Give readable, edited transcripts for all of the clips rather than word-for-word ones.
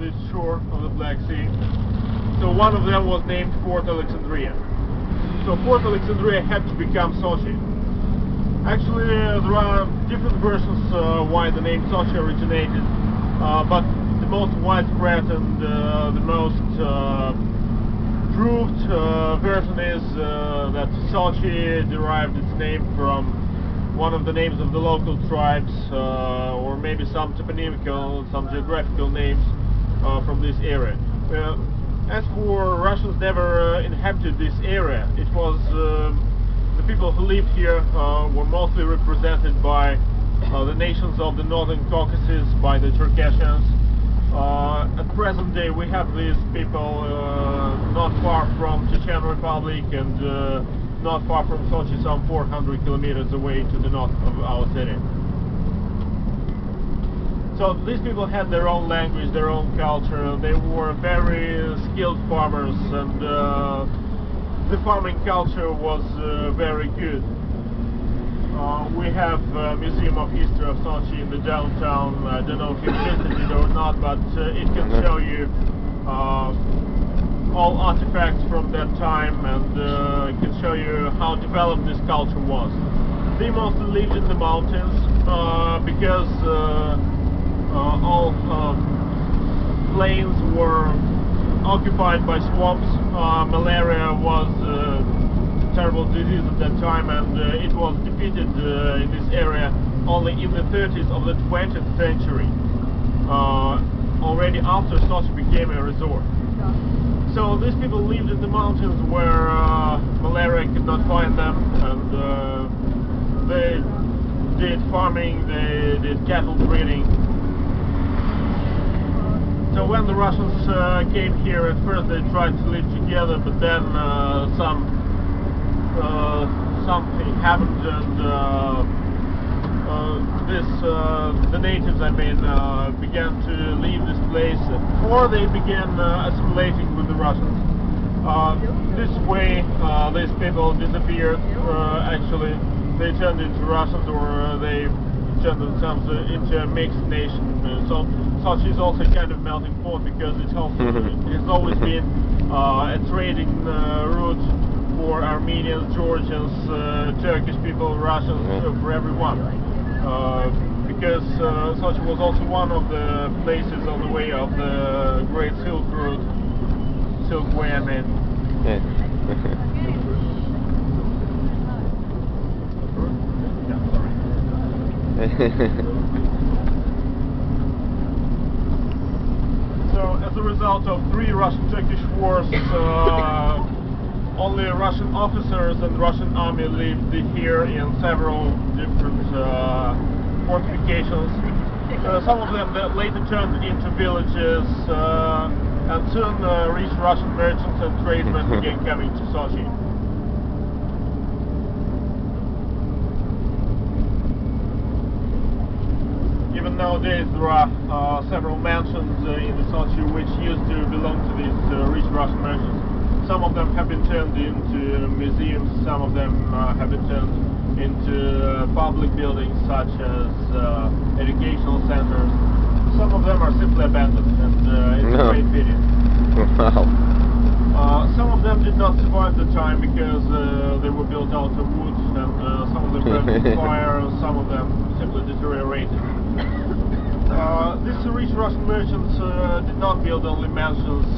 this shore of the Black Sea. So one of them was named Fort Alexandria. So Fort Alexandria had to become Sochi. Actually, there are different versions why the name Sochi originated, but the most widespread and the most proved version is that Sochi derived its name from one of the names of the local tribes, or maybe some toponymical, some geographical names from this area. As for Russians never inhabited this area, it was the people who lived here were mostly represented by the nations of the northern Caucasus, by the Circassians. At present day we have these people not far from Chechen Republic and not far from Sochi, some 400 kilometers away to the north of our city. So these people had their own language, their own culture. They were very skilled farmers, and the farming culture was very good. We have a Museum of History of Sochi in the downtown. I don't know if you've visited it or not, but it can show you all artifacts from that time, and it can show you how developed this culture was. They mostly lived in the mountains because all plains were occupied by swamps. Malaria was a terrible disease at that time, and it was defeated in this area only in the 30s of the 20th century, already after Sochi became a resort. So these people lived in the mountains where malaria could not find them, and they did farming, they did cattle breeding. So when the Russians came here, at first they tried to live together, but then something happened, and the natives, I mean, began to leave this place, or they began assimilating with the Russians. This way, these people disappeared. Actually, they turned into Russians, or they turned themselves into a mixed nation. So Sochi is also a kind of melting pot, because it's always been a trading route for Armenians, Georgians, Turkish people, Russians, for everyone. Because Sochi was also one of the places on the way of the Great Silk Route, Silk Way, I mean. Yeah. So, as a result of 3 Russian-Turkish wars, only Russian officers and Russian army lived here in several different fortifications. Some of them that later turned into villages, and soon reached Russian merchants and tradesmen began coming to Sochi. Even nowadays there are several mansions in the Sochi which used to belong to these rich Russian merchants. Some of them have been turned into museums, some of them have been turned into public buildings such as educational centers. Some of them are simply abandoned, and it's a great pity. Wow. Some of them did not survive the time because they were built out of wood, and some of them burned with fire, some of them simply deteriorated. These rich Russian merchants did not build only mansions.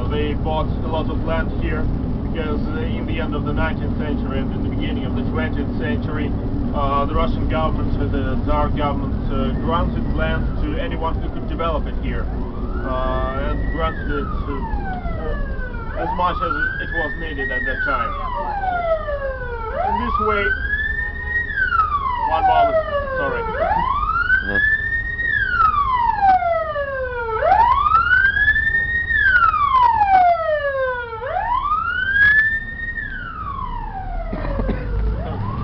They bought a lot of land here, because in the end of the 19th century and in the beginning of the 20th century, the Russian government, the Tsar government, granted land to anyone who could develop it here, and granted it as much as it was needed at that time. In this way, one moment, sorry.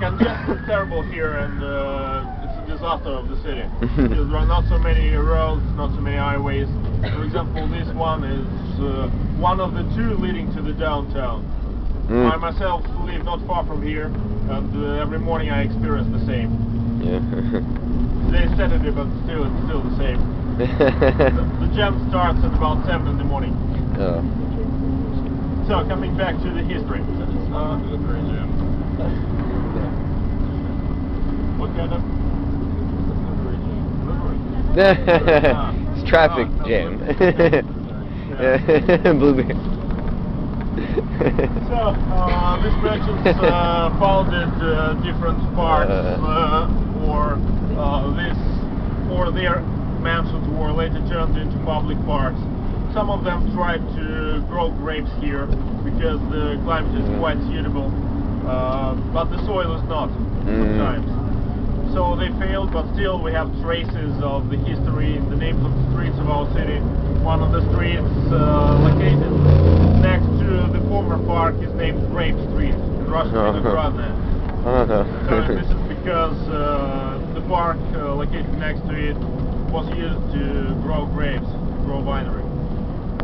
Congestion is terrible here, and it's a disaster of the city. Because there are not so many roads, not so many highways. For example, this one is one of the 2 leading to the downtown. I myself live not far from here, and every morning I experience the same. Yeah. Today is Saturday, but still, it's still the same. The jam starts at about 7 in the morning. Oh. So, coming back to the history. What kind of? It's traffic jam. Blueberry. So, these merchants founded different parks for their mansions were later turned into public parks. Some of them tried to grow grapes here because the climate is quite suitable, but the soil is not sometimes. So they failed, but still we have traces of the history in the names of the streets of our city. One of the streets located next to the former park is named Grape Street, in Russian Vinogradная. So this is because the park located next to it was used to grow grapes, grow winery.